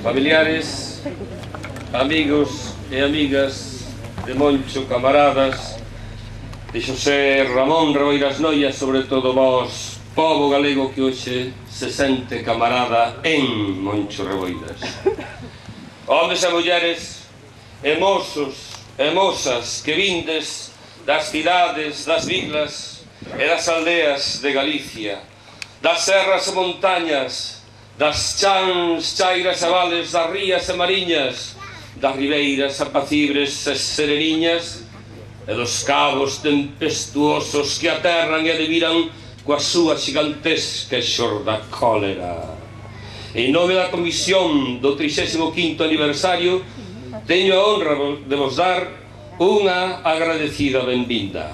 familiares, amigos e amigas de Moncho, camaradas de Xosé Ramón Reboiras Noia, sobre todo vós, pobo galego que hoxe se sente camarada en Moncho Reboiras. Homes e mulleres, e mozos e mozas que vindes das cidades, das vilas e das aldeas de Galicia, das serras e montañas, das chans, chairas e vales, das rías e mariñas, das ribeiras apacibres e sereniñas, e dos cabos tempestuosos que aterran e admiran coa súa xigantesca xorda cólera. En nome da comisión do 35º aniversario, teño a honra de vos dar unha agradecida benvinda.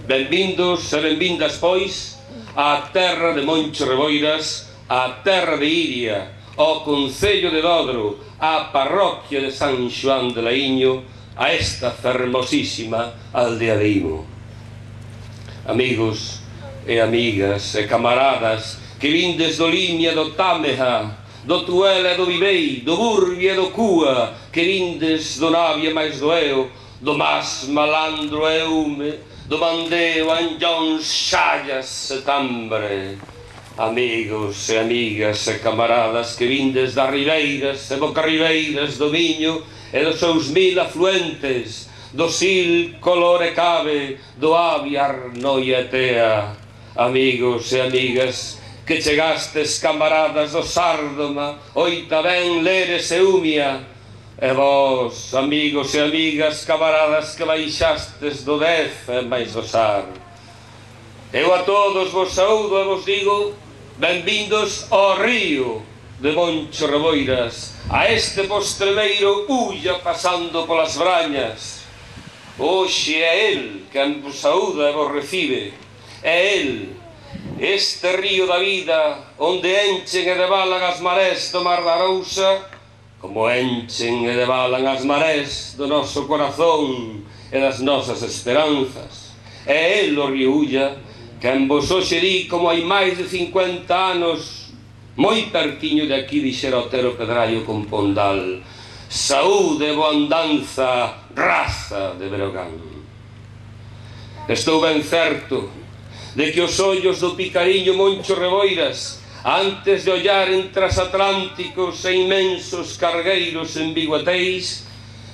Benvindos e benvindas, pois, á terra de Moncho Reboiras, á terra de Iria, ao concello de Dodro, á parroquia de San Xoán de Laíño, a esta fermosísima aldea de Imo. Amigos e amigas e camaradas que vindes do Limia, do Támeja, do Tuela e do Vivei, do Burbi e do Cúa, que vindes do Navia máis do Eo, do Mas, Malandro e Ume, do Mandeo, Anllóns, Xallas e Tambre. Amigos e amigas e camaradas que vindes das ribeiras e bocarribeiras do Miño e dos seus 1000 afluentes, do Sil, Color e Cabe, do Avia, Arnoia e Tea. Amigos e amigas que chegastes, camaradas do Sárdoma, Oitabén, Leres e Umia, e vós, amigos e amigas, camaradas que baixastes do Deza e máis do Sar. Eu a todos vos saúdo e vos digo benvindos ao río de Moncho Reboiras, a este postremeiro ulla pasando polas brañas. Hoxe é el quen vos saúda e vos recibe, é el, este río da vida, onde enchen e debalan as marés do Mar da Arousa, como enchen e debalan as marés do noso corazón e das nosas esperanzas. É el o río Ulla, quen vos hoxe di, como hai máis de 50 anos, moi pertiño de aquí, dixera Otero Pedraio con Pondal: saúde e boa andanza, raza de Breogán. Estou ben certo de que os ollos do picariño Moncho Reboiras, antes de ollar en transatlánticos e inmensos cargueiros en Biguateis,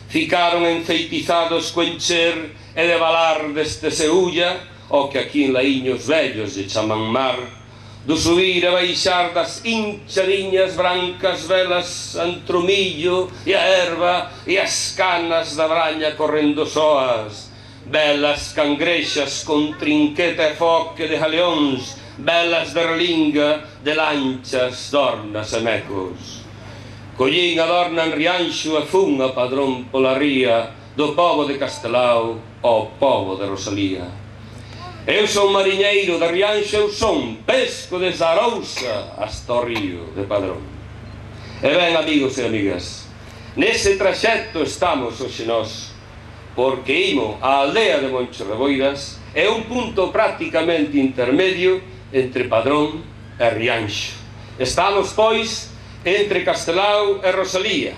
ficaron enfeitizados co encher e devalar deste Seulla, o que aquí en Laíños vellos lle chaman mar, do subir e baixar das hinchadiñas brancas velas entre o millo e a erva e as canas da braña correndo soas, belas cangrexas con trinqueta e foque de jaleóns, belas de relinga, de lanchas, dornas e mecos. Collín a dorna en Rianxo e fun a padrón pola ría do pobo de Castelao ao pobo de Rosalía. Eu son mariñeiro de Rianxo, eu son, pesco desde Arousa hasta o río de Padrón. E ben, amigos e amigas, nese traxecto estamos hoxe nós, porque Imo, a aldea de Moncho Reboiras, é un punto prácticamente intermedio entre Padrón e Rianxo. Estamos, pois, entre Castelao e Rosalía.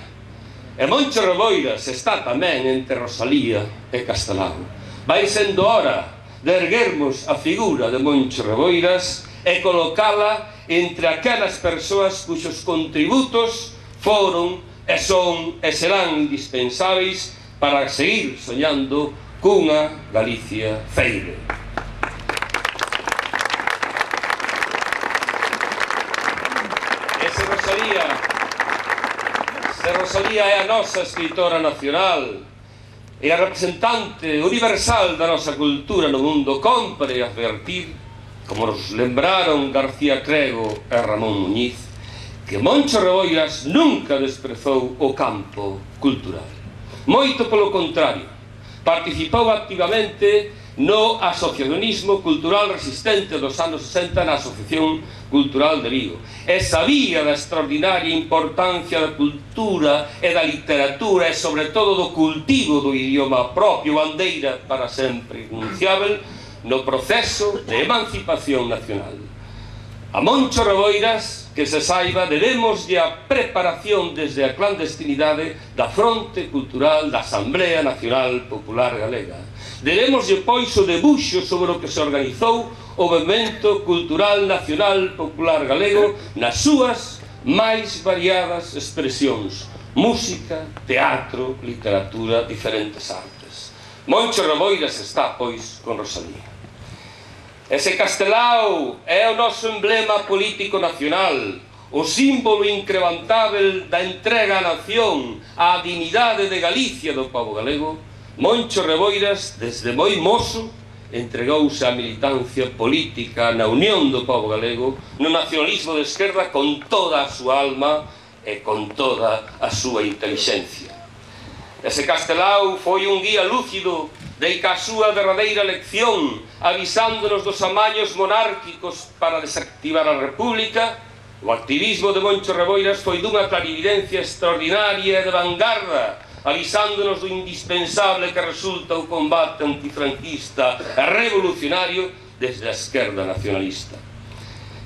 E Moncho Reboiras está tamén entre Rosalía e Castelao. Vai sendo hora de erguermos a figura de Moncho Reboiras e colocala entre aquelas persoas cuxos contributos foron e son e serán indispensáveis para seguir soñando cunha Galicia feire. Se Rosalía é a nosa escritora nacional e a representante universal da nosa cultura no mundo, cómpre advertir, como nos lembraron García Crego e Ramón Muñiz, que Moncho Reboiras nunca desprezou o campo cultural. Moito polo contrario, participou activamente no asociacionismo cultural resistente dos anos 60 na Asociación Cultural de Vigo, e sabía da extraordinaria importancia da cultura e da literatura e sobre todo do cultivo do idioma propio, bandeira para sempre irrenunciável no proceso de emancipación nacional. A Moncho Reboiras, que se saiba, debemos a preparación desde a clandestinidade da Fronte Cultural da Asamblea Nacional Popular Galega. Debemos pois o debuxo sobre o que se organizou o Movemento Cultural Nacional Popular Galego nas súas máis variadas expresións: música, teatro, literatura, diferentes artes. Moncho Reboiras está, pois, con Rosalía. Ese Castelao é o noso emblema político nacional, o símbolo increvantável da entrega á nación, á dignidade de Galicia do pobo galego. Moncho Reboiras, desde moi mozo, entregouse á militancia política na unión do pobo galego, no nacionalismo de esquerda, con toda a súa alma e con toda a súa inteligencia. Ese Castelao foi un guía lúcido de que a súa derradeira lección, avisándonos dos amaños monárquicos para desactivar a República. O activismo de Moncho Reboiras foi dunha clarividencia extraordinaria e de vanguarda, avisándonos do indispensable que resulta o combate antifranquista e revolucionario desde a esquerda nacionalista.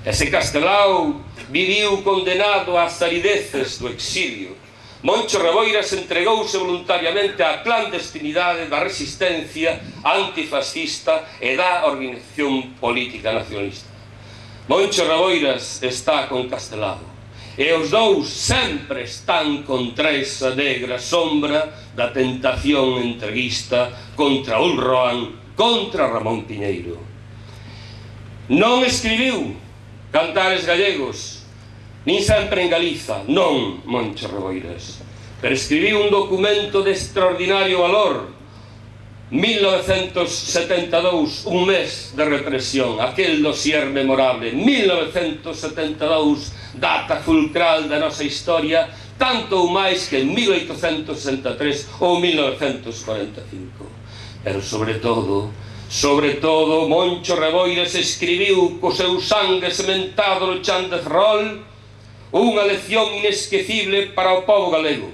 Ese Castelao viviu condenado ás arideces do exilio. Moncho Reboiras entregouse voluntariamente á clandestinidade da resistencia antifascista e da organización política nacionalista. Moncho Reboiras está con Castelao, e os dous sempre están contra esa negra sombra da tentación entreguista contra Ulroan, contra Ramón Piñeiro. Non escribiu cantares gallegos, nin sempre en Galiza, non Moncho Reboiras, pero escribiu un documento de extraordinario valor. 1972, un mes de represión, aquel dossier memorable. 1972, data fulcral da nosa historia, tanto ou máis que en 1863 ou 1945. Pero sobre todo, Moncho Reboiras escribiu co seu sangue sementado no chan de Ferrol unha lección inesquecible para o povo galego,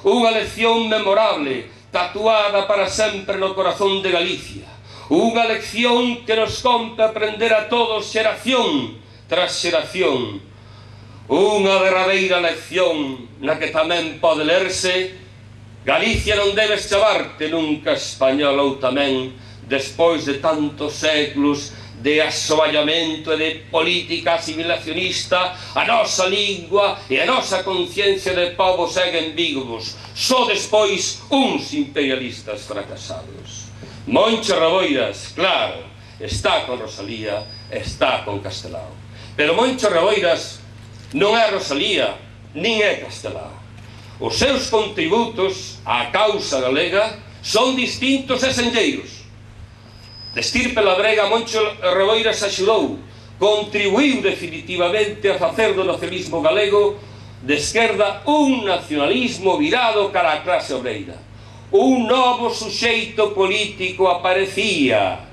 unha lección memorable, tatuada para sempre no corazón de Galicia, unha lección que nos compre aprender a todos xeración tras xeración, unha derradeira lección na que tamén pode lerse: Galicia non debes chamarte nunca español, ou tamén, despois de tantos séculos de asoballamento e de política asimilacionista, a nosa lingua e a nosa conciencia de povo seguen vivos, só despois uns imperialistas fracasados. Moncho Reboiras, claro, está con Rosalía, está con Castelao. Pero Moncho Reboiras non é Rosalía, nin é Castelao. Os seus contributos á causa galega son distintos e senlleiros. De estirpe labrega, Moncho Reboiras axudou, contribuiu definitivamente a facer do nacionalismo galego de esquerda un nacionalismo virado cara á clase obreira. Un novo suxeito político aparecía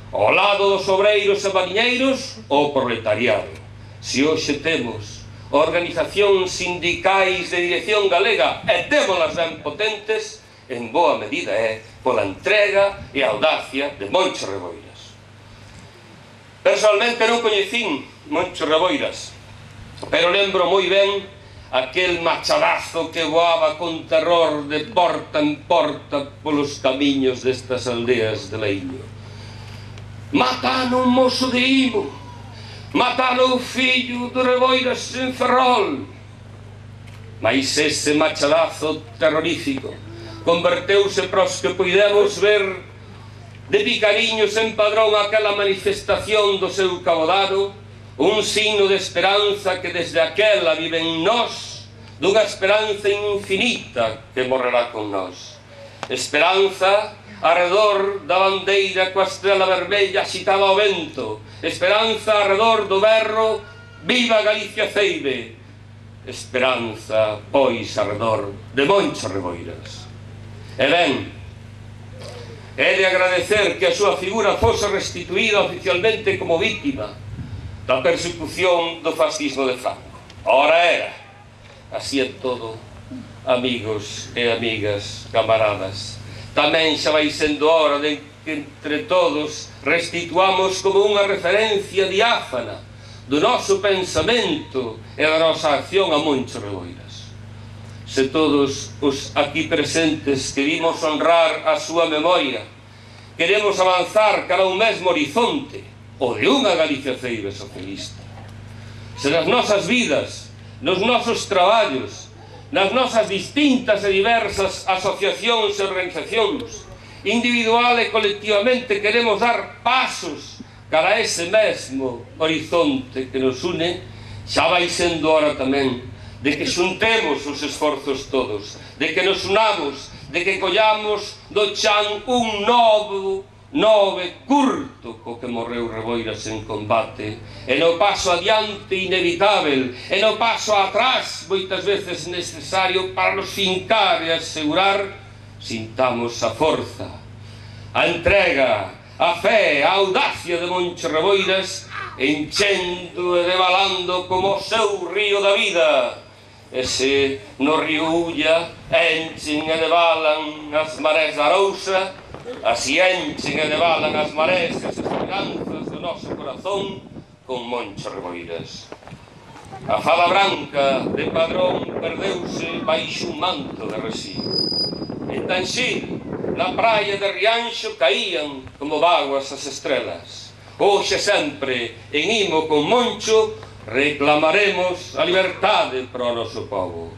ao lado dos obreiros e mariñeiros, o proletariado. Se hoxe temos organizacións sindicais de dirección galega e témolas ben potentes, en boa medida é pola entrega e audacia de Moncho Reboiras. Personalmente non coñecín Moncho Reboiras, pero lembro moi ben aquel machadazo que voaba con terror de porta en porta polos camiños destas aldeas de Leiño. Matano un mozo de Imo, matano o fillo de Reboiras en Ferrol. Mais ese machadazo terrorífico converteuse pros que puidemos ver de picariños en Padrón aquela manifestación do seu cabodaro, un signo de esperanza que desde aquela vive en nós, dunha esperanza infinita que morrerá con nós. Esperanza arredor da bandeira coa estrela vermella axitada ao vento, esperanza arredor do berro "Viva Galicia Ceibe", esperanza, pois, arredor de Moncho Reboiras. E ben, é de agradecer que a súa figura fose restituída oficialmente como víctima da persecución do fascismo de Franco. Ora era. Así é todo, amigos e amigas, camaradas. Tamén xa vai sendo hora de que entre todos restituamos como unha referencia diáfana do noso pensamento e da nosa acción a Moncho Reboiras. Se todos os aquí presentes queremos honrar a súa memoria, queremos avanzar cara a un mesmo horizonte, o de unha Galicia ceibra socialista. Se nas nosas vidas, nos nosos traballos, nas nosas distintas e diversas asociacións e organizacións, individual e colectivamente, queremos dar pasos cara a ese mesmo horizonte que nos une, xa vai sendo hora tamén de que xuntemos os esforzos todos, de que nos unamos, de que collamos do chan un nove curto co que morreu Reboiras en combate, e no paso adiante inevitável, e no paso atrás moitas veces necesario para nos fincar e asegurar, sintamos a forza, a entrega, a fé, a audacia de Moncho Reboiras, enchendo e devalando como o seu río da vida. E se no río Ulla enchen e devalan as marés da Arousa, así enchen e devalan as marés e as esperanzas do noso corazón con Moncho Reboiras. A fala branca de Padrón perdeuse baixo un manto de resíduo. En Tanxil, na praia de Rianxo, caían como vaguas as estrelas. Hoxe sempre, en Imo con Moncho, reclamaremos a liberdade para o noso povo.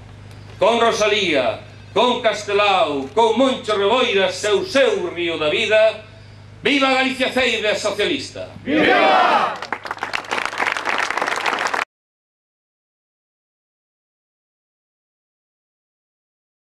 Con Rosalía, con Castelao, con Moncho Reboiras e o seu río da vida, viva Galicia ceibra socialista! Viva!